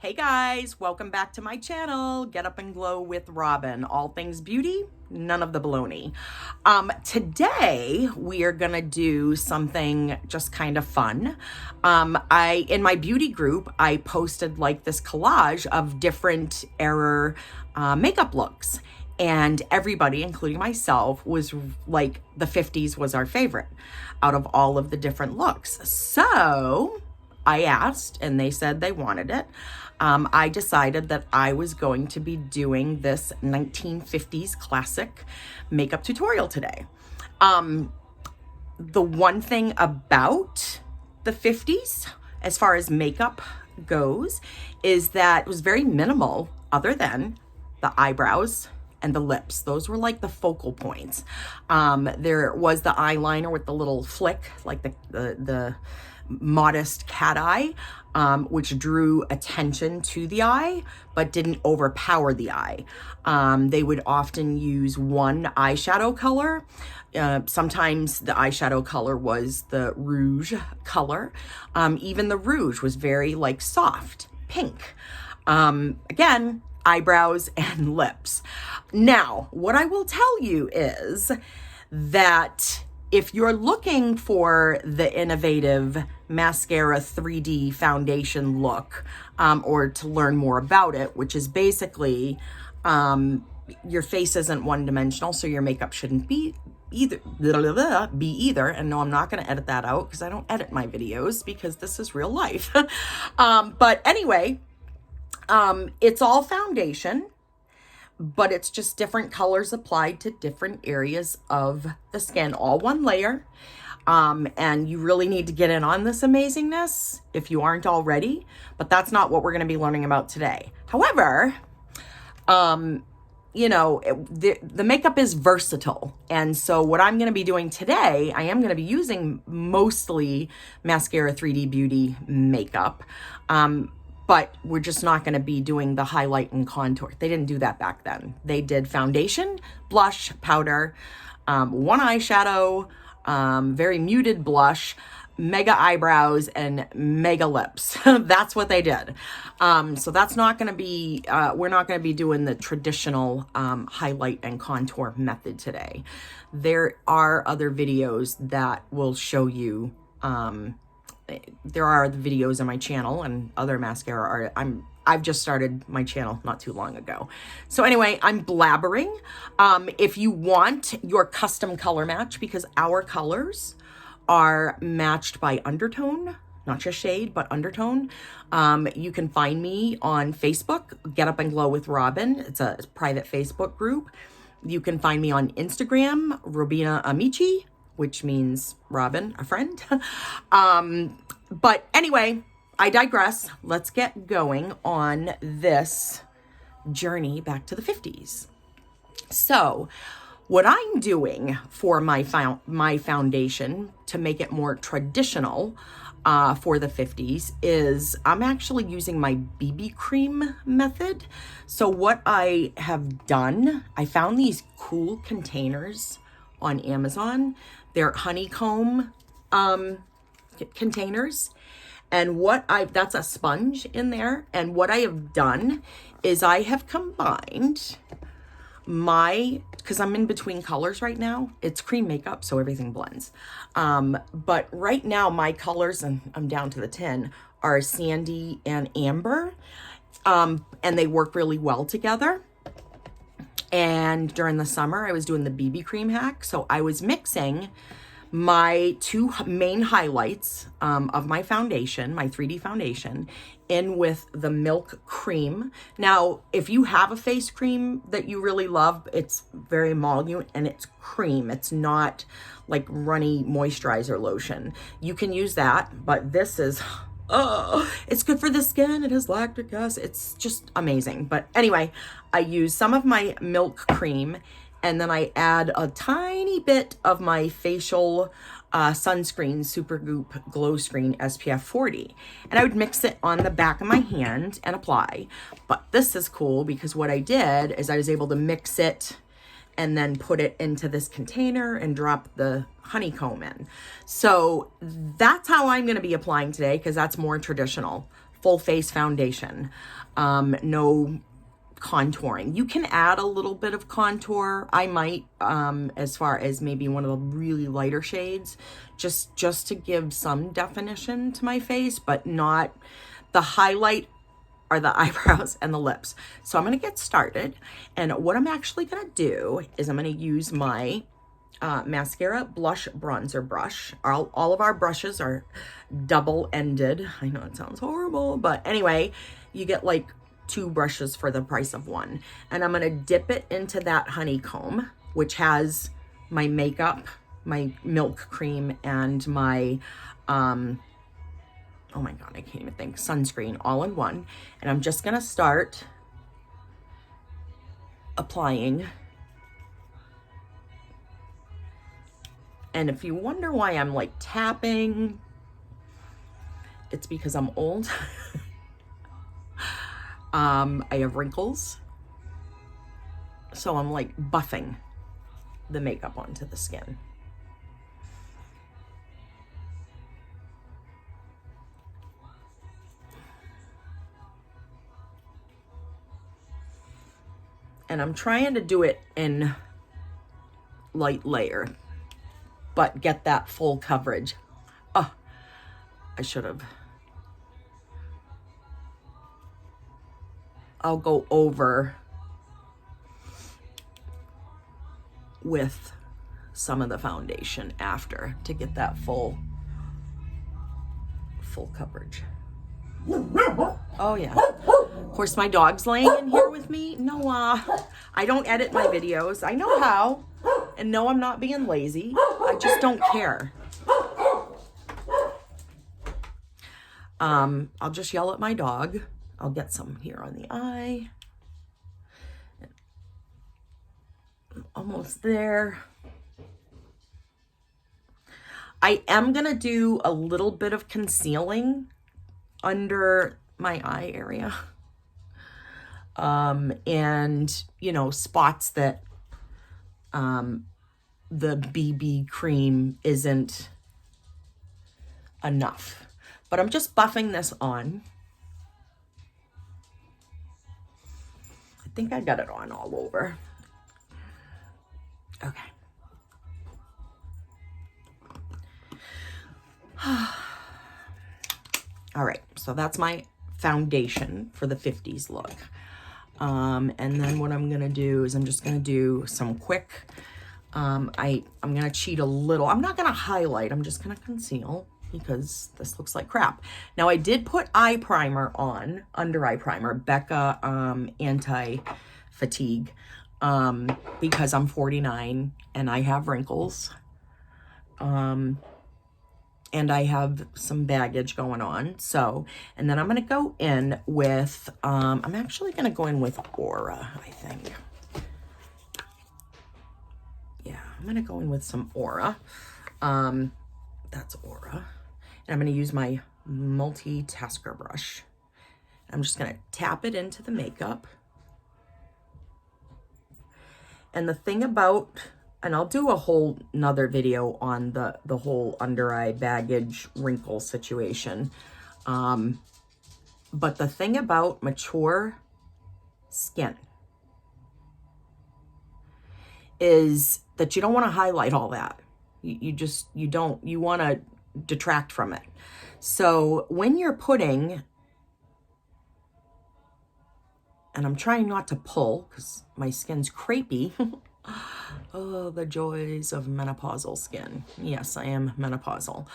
Hey guys, welcome back to my channel, Get Up and Glow with Robin. All things beauty, none of the baloney. Today we are gonna do something just kind of fun. In my beauty group, I posted like this collage of different era makeup looks. And everybody, including myself, was like, the 50s was our favorite out of all of the different looks. So I asked and they said they wanted it. I decided that I was going to be doing this 1950s classic makeup tutorial today. The one thing about the 50s, as far as makeup goes, is that it was very minimal other than the eyebrows and the lips. Those were like the focal points. There was the eyeliner with the little flick, like the modest cat eye, which drew attention to the eye, but didn't overpower the eye. They would often use one eyeshadow color. Sometimes the eyeshadow color was the rouge color. Even the rouge was very like soft pink. Again, eyebrows and lips. Now, what I will tell you is that if you're looking for the innovative Maskcara 3D foundation look, or to learn more about it, which is basically your face isn't one-dimensional, so your makeup shouldn't be either. And no, I'm not going to edit that out because I don't edit my videos because this is real life. But anyway, it's all foundation, but it's just different colors applied to different areas of the skin, all one layer. And you really need to get in on this amazingness if you aren't already, but that's not what we're going to be learning about today. However, you know, the makeup is versatile. And so what I'm going to be doing today, I am going to be using mostly Maskcara 3D Beauty makeup. But we're just not going to be doing the highlight and contour. They didn't do that back then. They did foundation, blush, powder, one eyeshadow, very muted blush, mega eyebrows, and mega lips. That's what they did. So that's not going to be, we're not going to be doing the traditional highlight and contour method today. There are other videos that will show you, there are the videos on my channel and other mascara art. I've just started my channel not too long ago. So anyway, I'm blabbering. If you want your custom color match, because our colors are matched by undertone, not just shade, but undertone, you can find me on Facebook, Get Up and Glow with Robin. It's a private Facebook group. You can find me on Instagram, Robina Amici, which means Robin, a friend. But anyway, I digress. Let's get going on this journey back to the 50s. So what I'm doing for my foundation to make it more traditional for the 50s is I'm actually using my BB cream method. So what I have done, I found these cool containers on Amazon. They're honeycomb containers. And that's a sponge in there. And what I have done is I have combined because I'm in between colors right now. It's cream makeup, so everything blends. But right now my colors, and I'm down to the tin, are sandy and amber. And they work really well together. And during the summer, I was doing the BB cream hack. So I was mixing my two main highlights of my foundation, my 3D foundation, in with the milk cream. Now, if you have a face cream that you really love, it's very emollient and it's cream. It's not like runny moisturizer lotion. You can use that, but this is... oh, it's good for the skin. It has lactic acid. It's just amazing. But anyway, I use some of my milk cream and then I add a tiny bit of my facial sunscreen, Supergoop Glowscreen SPF 40. And I would mix it on the back of my hand and apply. But this is cool because what I did is I was able to mix it and then put it into this container and drop the honeycomb in. So that's how I'm going to be applying today because that's more traditional. full face foundation. No contouring. You can add a little bit of contour. I might, as far as maybe one of the really lighter shades, just to give some definition to my face, but not the highlight are the eyebrows and the lips. So I'm going to get started. And what I'm actually going to do is I'm going to use my mascara blush bronzer brush. All of our brushes are double-ended. I know it sounds horrible, but anyway, you get like 2 brushes for the price of 1. And I'm going to dip it into that honeycomb, which has my makeup, my milk cream, and my oh my God, I can't even think, sunscreen all in one. And I'm just gonna start applying. And if you wonder why I'm like tapping, it's because I'm old. I have wrinkles. So I'm like buffing the makeup onto the skin. And I'm trying to do it in light layer, but get that full coverage. Oh, I should have. I'll go over with some of the foundation after to get that full coverage. Oh yeah. Of course, my dog's laying in here with me. Noah, I don't edit my videos. I know how. And no, I'm not being lazy. I just don't care. I'll just yell at my dog. I'll get some here on the eye. Almost there. I am going to do a little bit of concealing under my eye area. And, you know, spots that the BB cream isn't enough. But I'm just buffing this on. I think I got it on all over. Okay. All right, so that's my foundation for the 50s look. And then what I'm gonna do is I'm just gonna do some quick, I'm gonna cheat a little. I'm not gonna highlight, I'm just gonna conceal because this looks like crap. Now I did put eye primer on, under eye primer, Becca Anti-Fatigue, because I'm 49 and I have wrinkles. And I have some baggage going on. So, and then I'm going to go in with, I'm actually going to go in with Aura, I think. Yeah, I'm going to go in with some Aura. That's Aura. And I'm going to use my multitasker brush. I'm just going to tap it into the makeup. And the thing about, and I'll do a whole nother video on the whole under eye baggage wrinkle situation. But the thing about mature skin is that you don't want to highlight all that. You want to detract from it. So when you're putting, and I'm trying not to pull because my skin's crepey. Oh, the joys of menopausal skin. Yes, I am menopausal.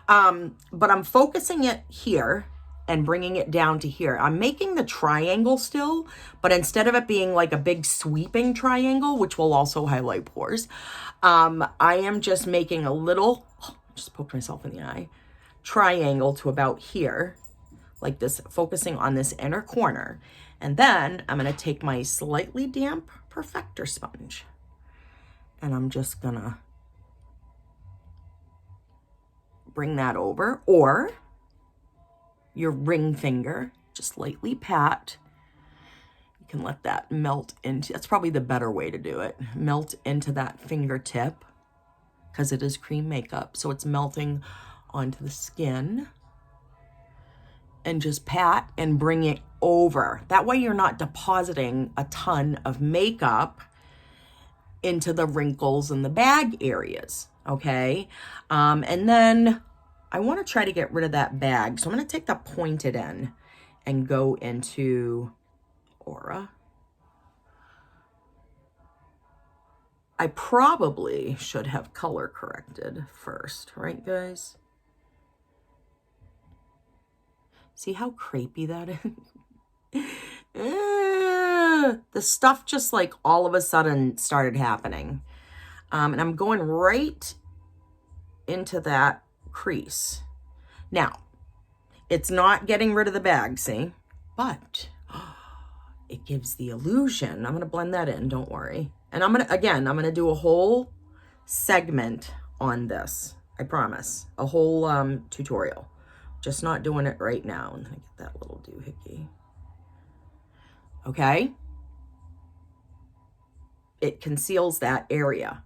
But I'm focusing it here and bringing it down to here. I'm making the triangle still, but instead of it being like a big sweeping triangle, which will also highlight pores, I am just making a little, just poked myself in the eye, triangle to about here, like this, focusing on this inner corner. And then I'm going to take my slightly damp perfector sponge. And I'm just gonna bring that over, or your ring finger, just lightly pat. You can let that melt into, that's probably the better way to do it. Melt into that fingertip, because it is cream makeup, so it's melting onto the skin. and just pat and bring it over. That way you're not depositing a ton of makeup into the wrinkles and the bag areas, okay? And then I want to try to get rid of that bag. So I'm going to take the pointed end and go into Aura. I probably should have color corrected first, right, guys? See how crepey that is? The stuff just like all of a sudden started happening. And I'm going right into that crease. Now, it's not getting rid of the bag, see? But it gives the illusion. I'm going to blend that in, don't worry. And I'm going to do a whole segment on this. I promise. A whole tutorial. Just not doing it right now. And then I get that little doohickey. Okay? It conceals that area.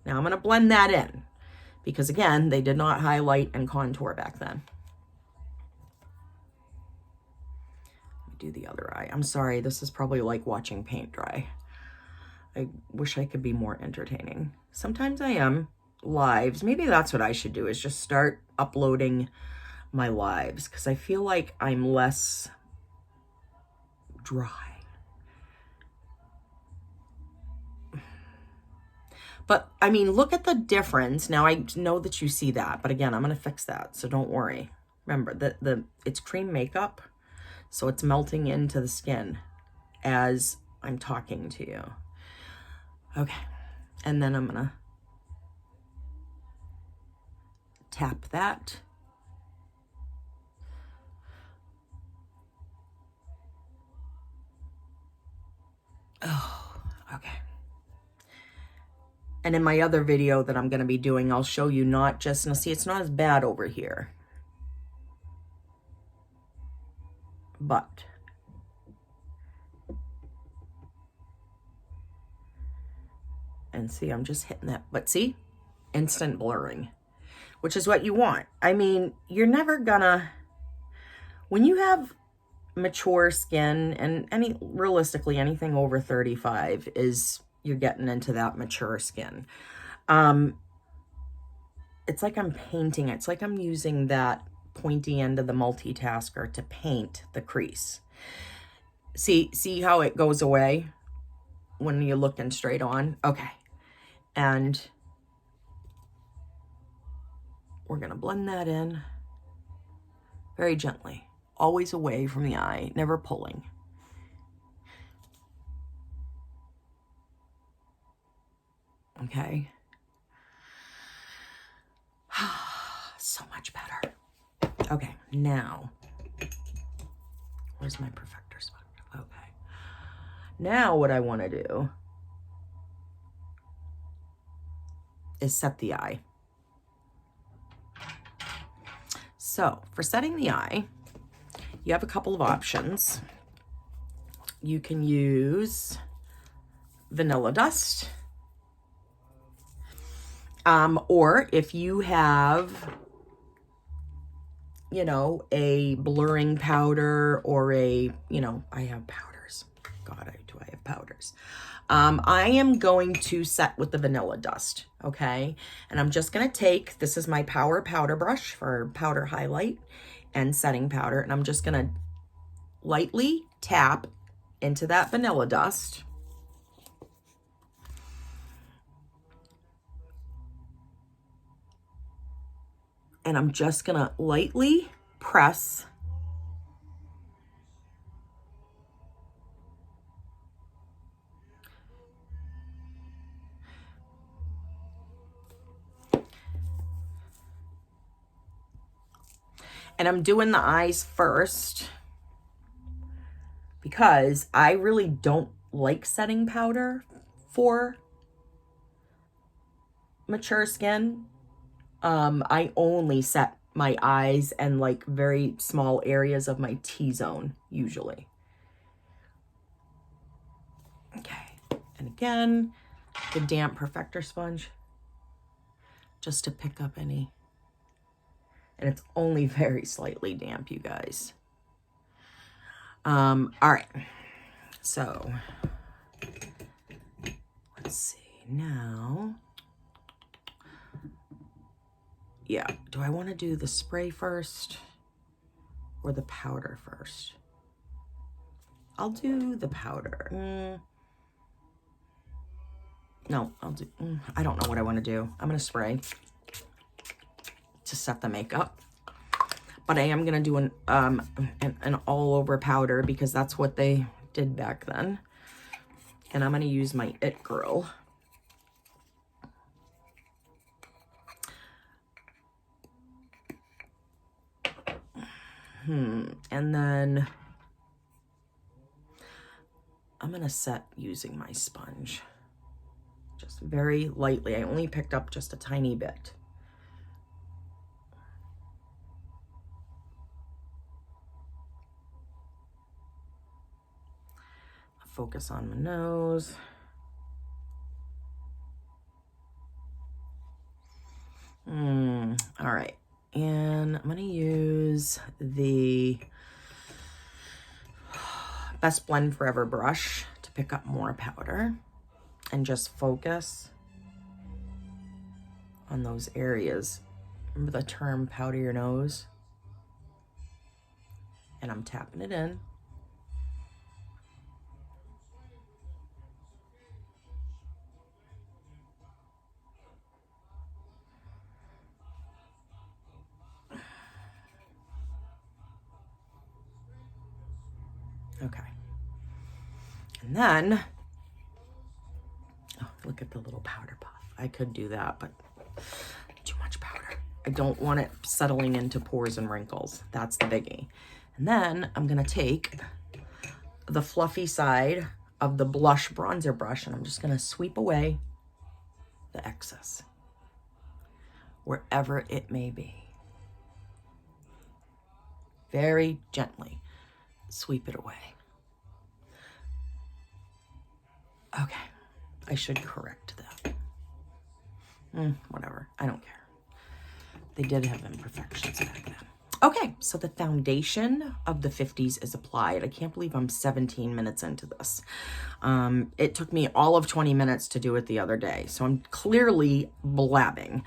Now I'm going to blend that in. Because again, they did not highlight and contour back then. Let me do the other eye. I'm sorry, this is probably like watching paint dry. I wish I could be more entertaining. Sometimes I am. Lives. Maybe that's what I should do, is just start uploading my lives. Because I feel like I'm less dry. But, I mean, look at the difference. Now, I know that you see that. But, again, I'm going to fix that. So, don't worry. Remember, it's cream makeup. So, it's melting into the skin as I'm talking to you. Okay. And then I'm going to tap that. Oh, okay. And in my other video that I'm going to be doing, I'll show you not just, now see, it's not as bad over here. But and see, I'm just hitting that. But see, instant blurring, which is what you want. I mean, you're never gonna, when you have mature skin, and realistically, anything over 35 is, you're getting into that mature skin. It's like I'm painting. It's like I'm using that pointy end of the multitasker to paint the crease. See how it goes away when you're looking straight on? Okay. And we're going to blend that in very gently. Always away from the eye, never pulling. Okay. So much better. Okay, now, where's my perfector sponge? Okay. Now what I want to do is set the eye. So for setting the eye, you have a couple of options. You can use Vanilla Dust. Or if you have, you know, a blurring powder or a, you know, I have powders. God, do I have powders? I am going to set with the Vanilla Dust, okay? And I'm just going to take, this is my Power Powder Brush for powder highlight and setting powder, and I'm just going to lightly tap into that Vanilla Dust. And I'm just going to lightly press and I'm doing the eyes first because I really don't like setting powder for mature skin. I only set my eyes and like very small areas of my T-zone usually. Okay, and again, the damp perfector sponge just to pick up any, and it's only very slightly damp, you guys. All right. So let's see now. Yeah, do I want to do the spray first or the powder first? I'll do the powder. No, I'll do, I don't know what I want to do. I'm going to spray to set the makeup. But I am going to do an all over powder because that's what they did back then. And I'm going to use my It Girl. And then I'm going to set using my sponge. Just very lightly. I only picked up just a tiny bit. Focus on my nose. All right. And I'm going to use the Best Blend Forever brush to pick up more powder and just focus on those areas. Remember the term powder your nose? And I'm tapping it in. Okay. And then, oh, look at the little powder puff. I could do that, but too much powder. I don't want it settling into pores and wrinkles. That's the biggie. And then I'm going to take the fluffy side of the blush bronzer brush and I'm just going to sweep away the excess wherever it may be. Very gently sweep it away. Okay, I should correct that. Whatever, I don't care. They did have imperfections back then. Okay, so the foundation of the 50s is applied. I can't believe I'm 17 minutes into this. It took me all of 20 minutes to do it the other day, so I'm clearly blabbing.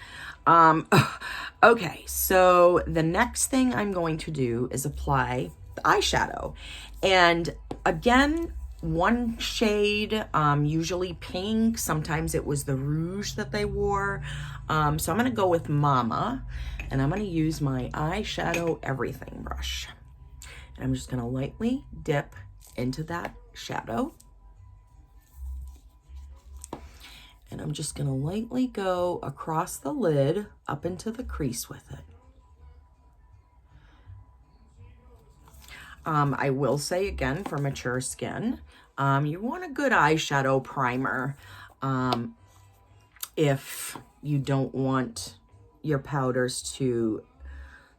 Okay, so the next thing I'm going to do is apply the eyeshadow. And again, one shade, usually pink. Sometimes it was the rouge that they wore. So I'm going to go with Mama, and I'm going to use my eyeshadow everything brush. And I'm just going to lightly dip into that shadow. And I'm just going to lightly go across the lid up into the crease with it. I will say again, for mature skin, you want a good eyeshadow primer if you don't want your powders to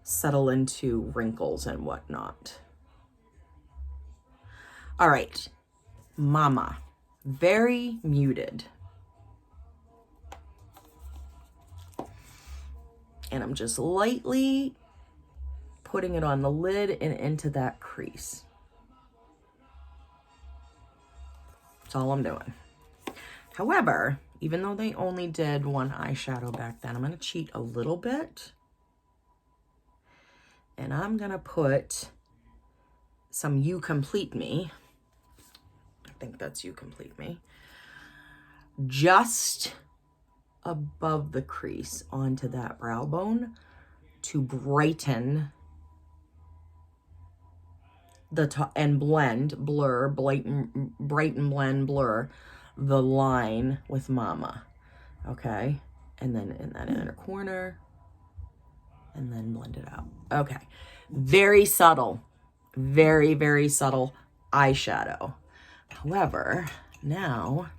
settle into wrinkles and whatnot. All right, Mama, very muted. And I'm just lightly putting it on the lid and into that crease. That's all I'm doing. However, even though they only did one eyeshadow back then, I'm going to cheat a little bit. And I'm going to put some You Complete Me. I think that's You Complete Me. Just above the crease onto that brow bone to brighten the top and brighten, blur the line with Mama. Okay, and then in that inner corner, and then blend it out. Okay, very subtle, very, very subtle eyeshadow. However, now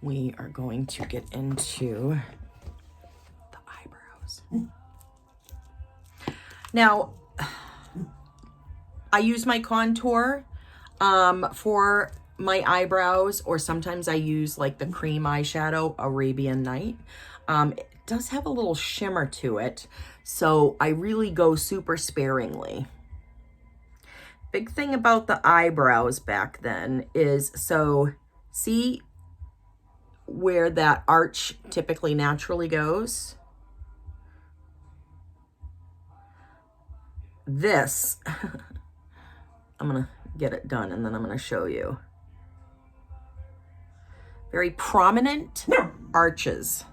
we are going to get into the eyebrows. Now, I use my contour for my eyebrows, or sometimes I use like the cream eyeshadow, Arabian Night. It does have a little shimmer to it, so I really go super sparingly. big thing about the eyebrows back then is, so see where that arch typically naturally goes? This, I'm gonna get it done and then I'm gonna show you. Very prominent arches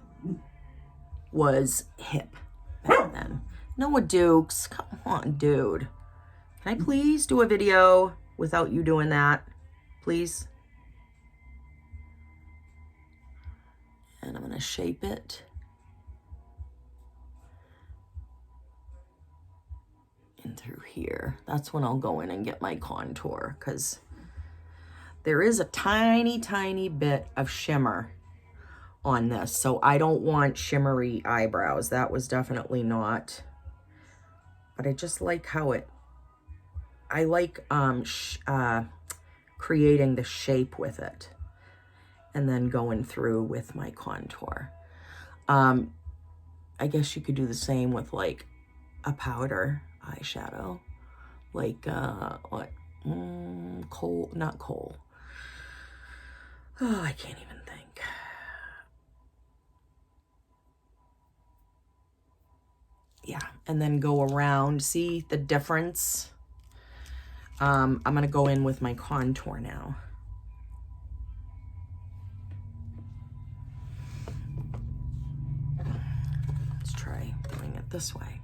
was hip back then. Noah Dukes, come on, dude. Can I please do a video without you doing that? Please? And I'm gonna shape it. In through here. That's when I'll go in and get my contour, because there is a tiny, tiny bit of shimmer on this. So I don't want shimmery eyebrows. That was definitely not. But I just like how it, I like creating the shape with it. And then going through with my contour. I guess you could do the same with like a powder eyeshadow. Like, what? Kohl, not Kohl. Oh, I can't even think. Yeah, and then go around. See the difference? I'm going to go in with my contour now. Let's try doing it this way.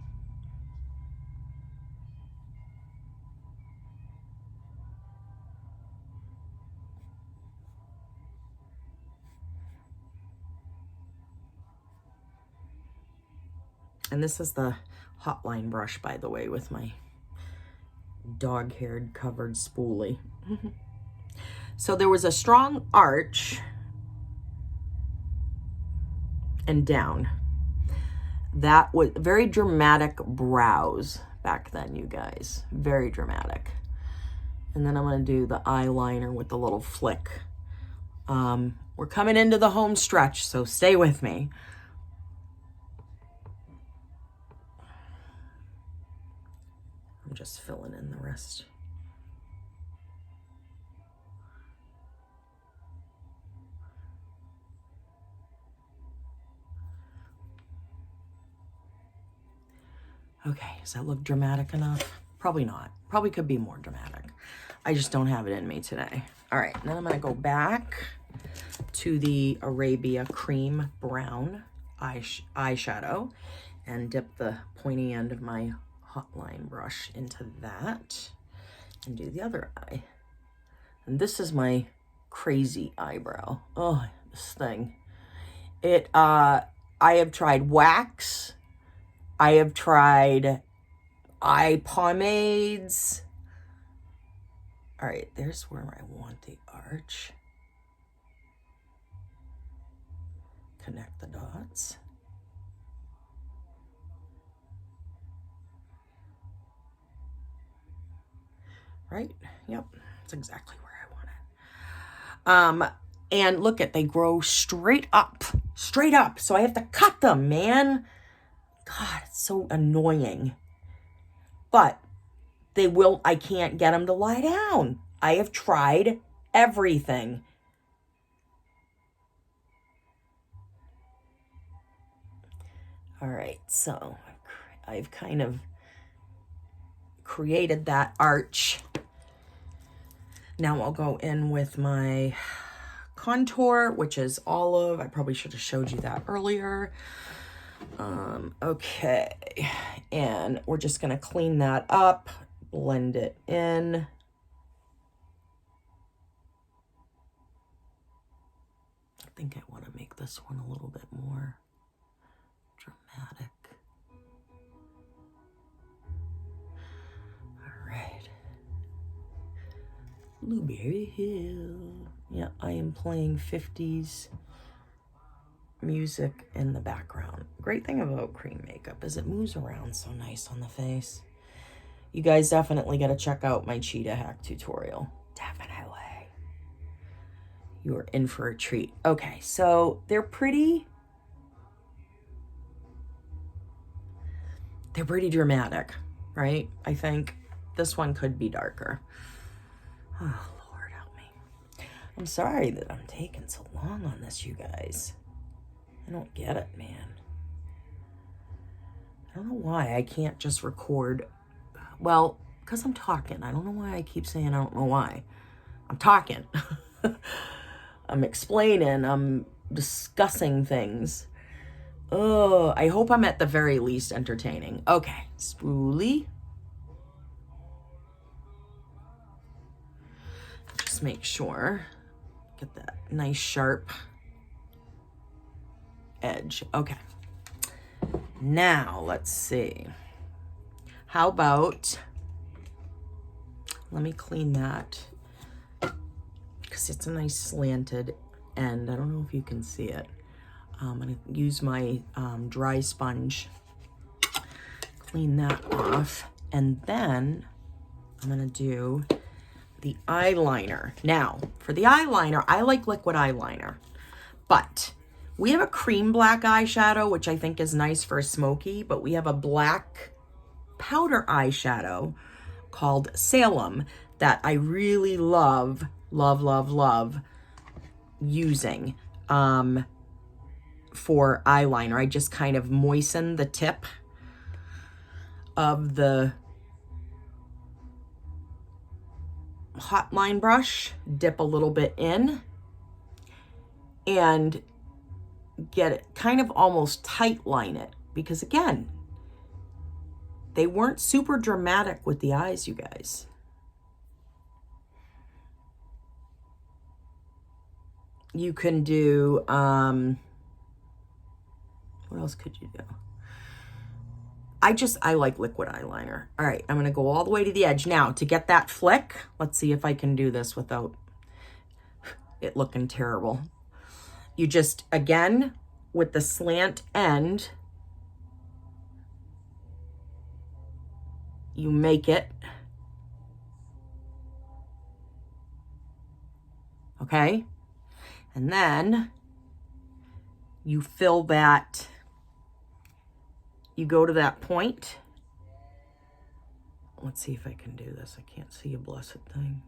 And this is the hotline brush, by the way, with my dog-haired covered spoolie. So there was a strong arch and down. That was very dramatic brows back then, you guys. Very dramatic. And then I'm going to do the eyeliner with the little flick. We're coming into the home stretch, so stay with me. I'm just filling in the rest. Okay, does that look dramatic enough? Probably not. Probably could be more dramatic. I just don't have it in me today. All right, then I'm gonna go back to the Arabia Cream Brown eyeshadow and dip the pointy end of my hotline brush into that and do the other eye. And this is my crazy eyebrow. Oh, this thing. It, I have tried wax. I have tried eye pomades. All right, there's where I want the arch. Connect the dots. Right? Yep, that's exactly where I want it. And look at, they grow straight up. So I have to cut them, man. God, it's so annoying. But they will, I can't get them to lie down. I have tried everything. All right, so I've kind of created that arch. Now I'll go in with my contour, which is olive. I probably should have showed you that earlier. Okay, and we're just gonna clean that up, blend it in. I think I want to make this one a little bit more dramatic. All right. Blueberry Hill. Yeah, I am playing 50s music in the background. Great thing about cream makeup is it moves around so nice on the face. You guys definitely got to check out my cheetah hack tutorial. Definitely. You are in for a treat. Okay, so they're pretty dramatic, right? I think This one could be darker. Oh, Lord help me. I'm sorry that I'm taking so long on this, you guys. I don't get it, man. I don't know why I can't just record. Well, because I'm talking. I don't know why I keep saying I don't know why. I'm talking. I'm explaining. I'm discussing things. Oh, I hope I'm at the very least entertaining. Okay, spoolie. Just make sure. Get that nice sharp edge. Okay. Now, let's see. How about, let me clean that because it's a nice slanted end. I don't know if you can see it. I'm going to use my dry sponge, clean that off, and then I'm going to do the eyeliner. Now, for the eyeliner, I like liquid eyeliner, but we have a cream black eyeshadow, which I think is nice for a smoky, but we have a black powder eyeshadow called Salem that I really love using for eyeliner. I just kind of moisten the tip of the hot line brush, dip a little bit in, and get it kind of almost tight line it, because again, they weren't super dramatic with the eyes, you guys. You can do, what else could you do? I like liquid eyeliner. All right, I'm gonna go all the way to the edge. Now, to get that flick, let's see if I can do this without it looking terrible. You just, again, with the slant end, you make it, okay? And then you fill that, you go to that point. Let's see if I can do this. I can't see a blessed thing.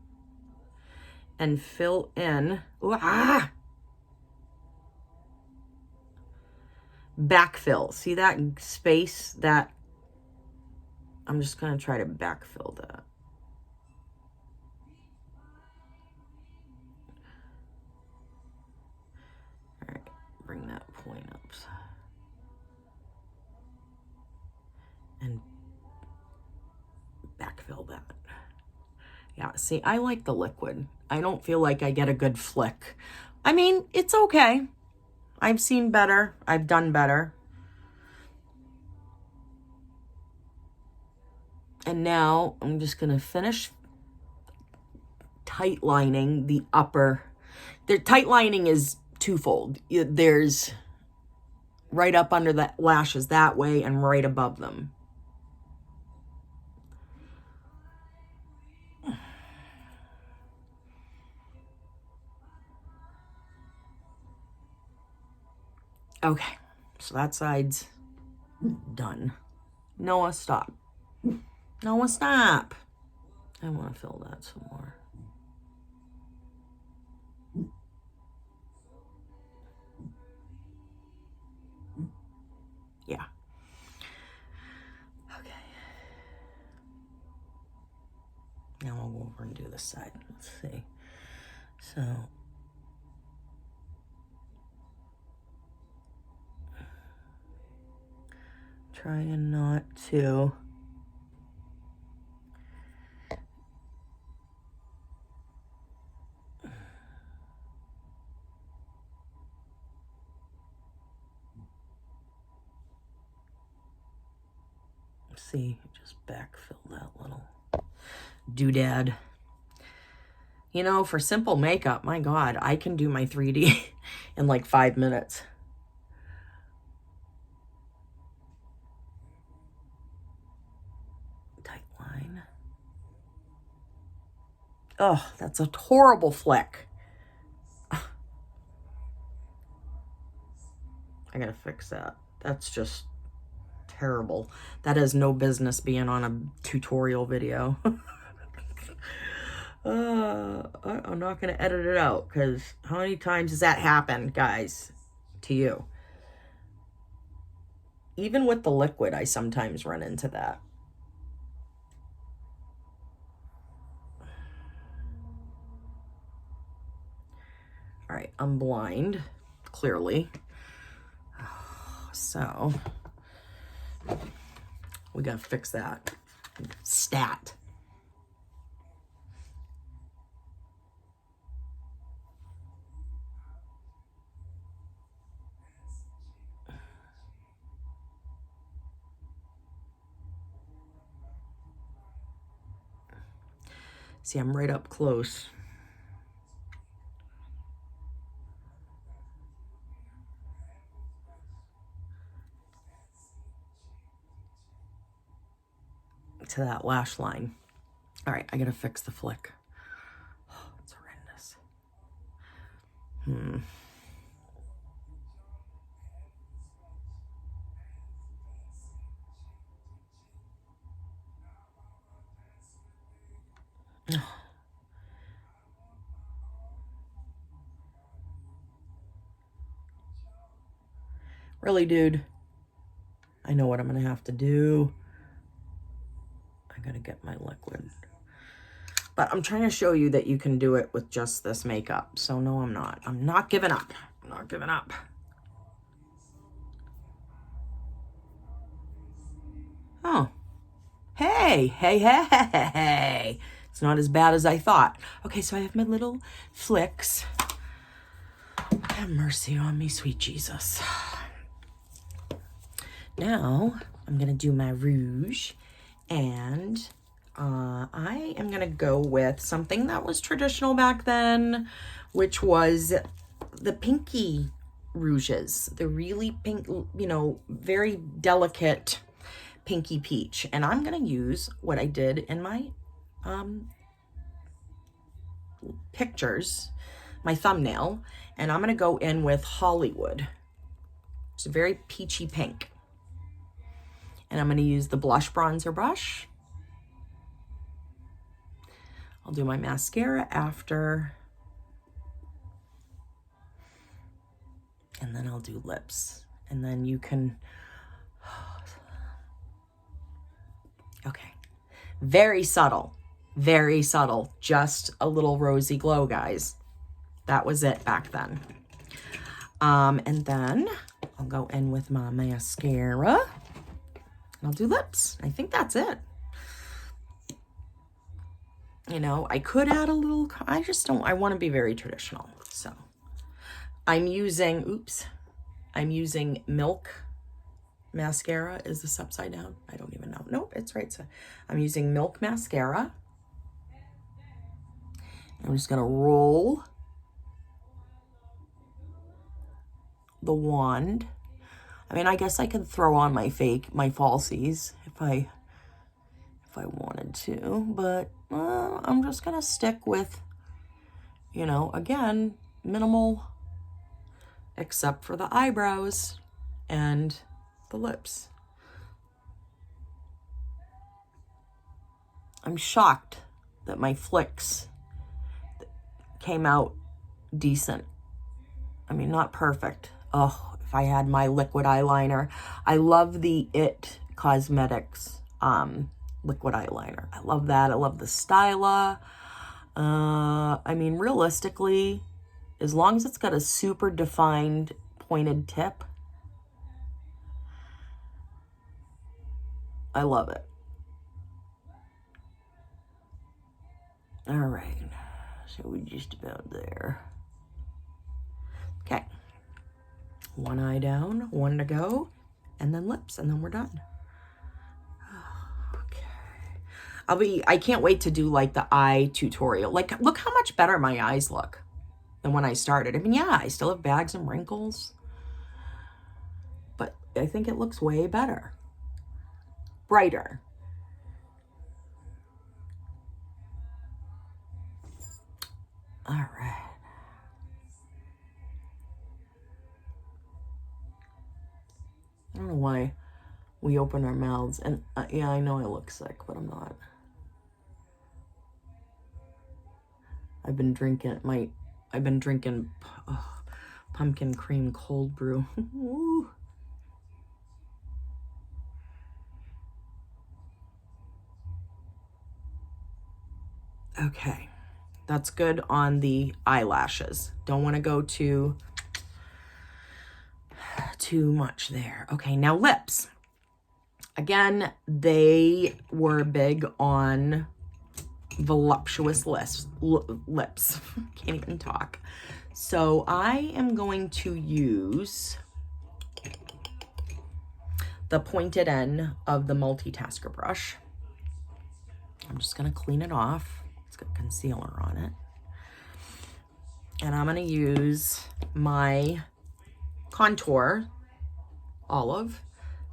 And fill in, backfill. See that space? That, I'm just gonna try to backfill that. All right, bring that point up. And backfill that. Yeah, see, I like the liquid. I don't feel like I get a good flick. I mean, it's okay. I've seen better. I've done better. And now I'm just going to finish tight lining the upper. The tight lining is twofold. There's right up under the lashes that way and right above them. Okay, so that side's done. Noah, stop. Noah, stop. I want to fill that some more. Yeah. Okay. Now I'll go over and do this side. Let's see. So, trying not to see, just backfill that little doodad. You know, for simple makeup, my God, I can do my 3D in like 5 minutes. Tight line. Oh, that's a horrible flick. I gotta fix that. That's just terrible. That has no business being on a tutorial video. I'm not going to edit it out, because how many times has that happened, guys, to you? Even with the liquid, I sometimes run into that. All right, I'm blind, clearly. So we got to fix that. Stat. See, I'm right up close. To that lash line. All right, I gotta fix the flick. Oh, it's horrendous. Really, dude? I know what I'm gonna have to do. I gotta get my liquid. But I'm trying to show you that you can do it with just this makeup. So no, I'm not. I'm not giving up. I'm not giving up. Oh. Hey, hey, hey, hey, hey. It's not as bad as I thought. Okay, so I have my little flicks. Have mercy on me, sweet Jesus. Now, I'm gonna do my rouge, and I am gonna go with something that was traditional back then, which was the pinky rouges, the really pink, you know, very delicate pinky peach. And I'm gonna use what I did in my pictures, my thumbnail, and I'm gonna go in with Hollywood. It's a very peachy pink. And I'm gonna use the blush bronzer brush. I'll do my mascara after. And then I'll do lips. And then you can, okay. Very subtle, just a little rosy glow, guys. That was it back then. And then I'll go in with my mascara. I'll do lips. I think that's it. You know, I could add a little, I just don't, I want to be very traditional. So I'm using, oops, I'm using Milk Mascara. Is this upside down? I don't even know. Nope, it's right. So I'm using Milk Mascara. I'm just going to roll the wand. I mean, I guess I could throw on my falsies if I wanted to, but I'm just gonna stick with, you know, again, minimal, except for the eyebrows and the lips. I'm shocked that my flicks came out decent. I mean, not perfect. Oh, if I had my liquid eyeliner. I love the IT Cosmetics liquid eyeliner. I love that. I love the Styla. I mean, realistically, as long as it's got a super defined pointed tip, I love it. All right, so we're just about there. Okay, one eye down, one to go, and then lips, and then we're done. Okay, I can't wait to do like the eye tutorial. Like, look how much better my eyes look than when I started. I mean, yeah, I still have bags and wrinkles, but I think it looks way better. Brighter. All right. I don't know why we open our mouths. And yeah, I know I look sick, but I'm not. I've been drinking pumpkin cream cold brew. Ooh. Okay, that's good on the eyelashes. Don't want to go too much there. Okay, now lips. Again, they were big on voluptuous lips. Can't even talk. So I am going to use the pointed end of the multitasker brush. I'm just going to clean it off. It's got concealer on it. And I'm going to use my contour Olive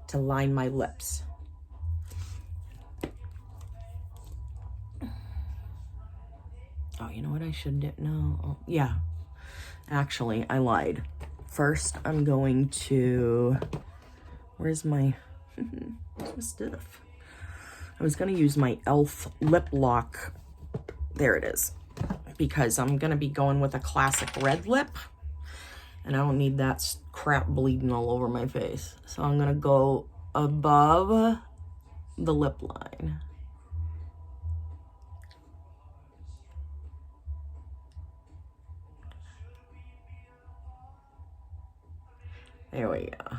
to line my lips. Oh, you know what I should do? No. Oh, yeah. Actually, I lied. First, I'm going to... Where's my stuff? I was going to use my e.l.f. lip lock. There it is. Because I'm going to be going with a classic red lip. And I don't need that crap bleeding all over my face. So I'm going to go above the lip line. There we go.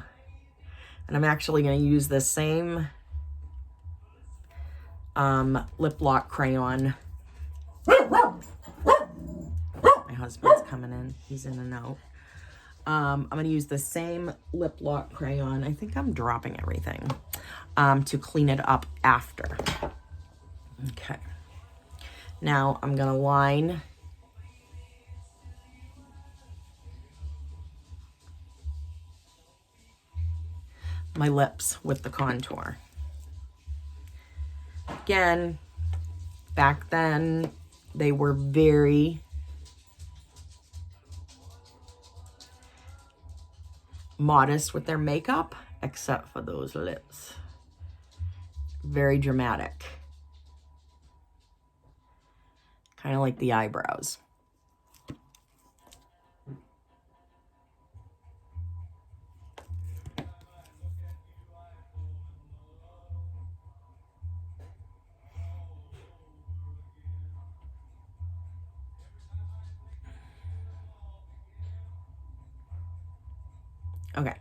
And I'm actually going to use the same lip lock crayon. My husband's coming in. He's in and out. I'm going to use the same lip lock crayon. I think I'm dropping everything to clean it up after. Okay. Now I'm going to line my lips with the contour. Again, back then, they were very modest with their makeup, except for those lips. Very dramatic. Kind of like the eyebrows. Okay.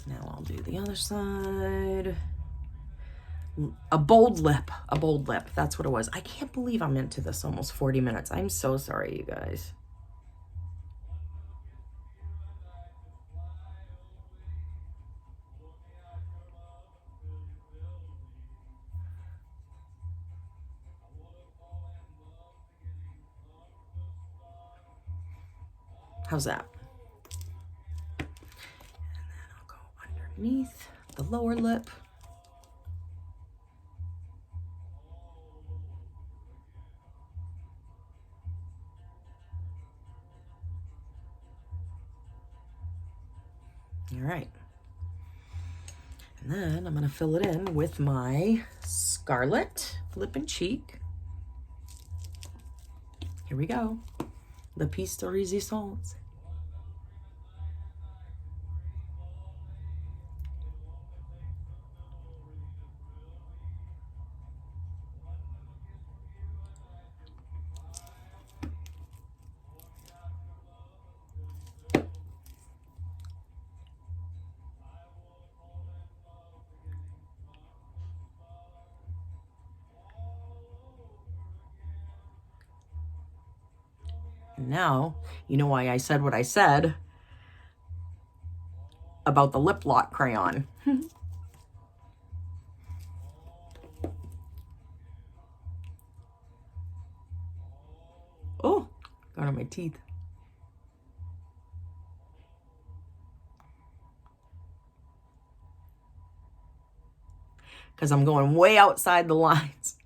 Now I'll do the other side. A bold lip. A bold lip. That's what it was. I can't believe I'm into this almost 40 minutes. I'm so sorry, you guys. How's that? And then I'll go underneath the lower lip. All right. And then I'm going to fill it in with my Scarlet Lip and Cheek. Here we go. The piece de resistance. Now, you know why I said what I said about the lip lock crayon. Oh, got on my teeth. Because I'm going way outside the lines.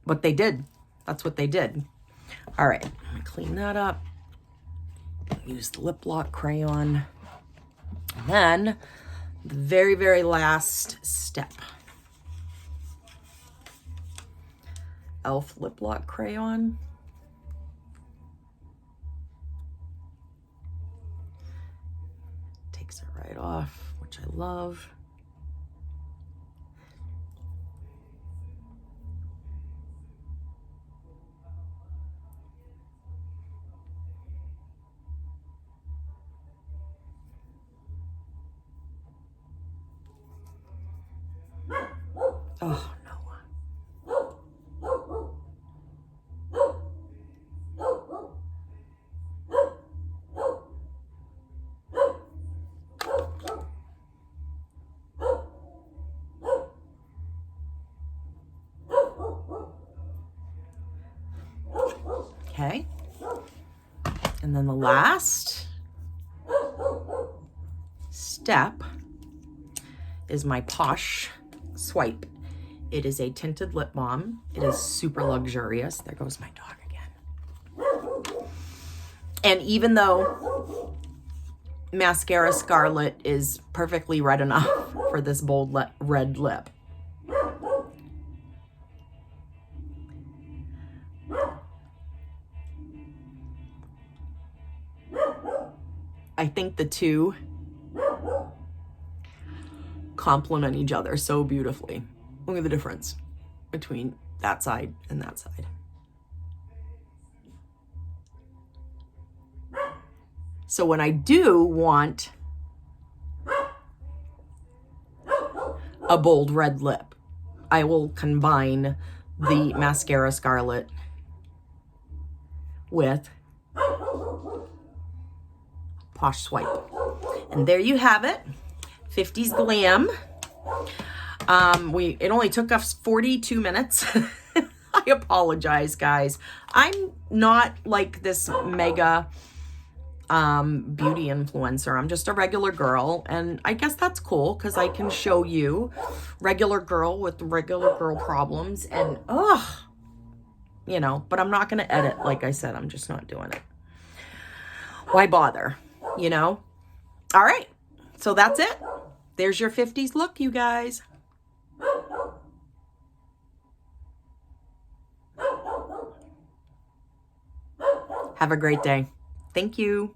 But they did. That's what they did. All right, I'm gonna clean that up. Use the lip lock crayon. And then the very, very last step. e.l.f. Lip Lock Crayon. Takes it right off, which I love. Oh, no. Okay. And then the last step is my Posh Swipe. It is a tinted lip balm. It is super luxurious. There goes my dog again. And even though Maskcara Scarlet is perfectly red enough for this bold red lip, I think the two complement each other so beautifully. Look at the difference between that side and that side. So when I do want a bold red lip, I will combine the Maskcara Scarlet with Posh Swipe. And there you have it. 50's Glam. It only took us 42 minutes. I apologize, guys. I'm not like this mega beauty influencer. I'm just a regular girl, and I guess that's cool because I can show you regular girl with regular girl problems, and you know, but I'm not going to edit. Like I said, I'm just not doing it. Why bother, you know? All right. So that's it. There's your 50s look, you guys. Have a great day. Thank you.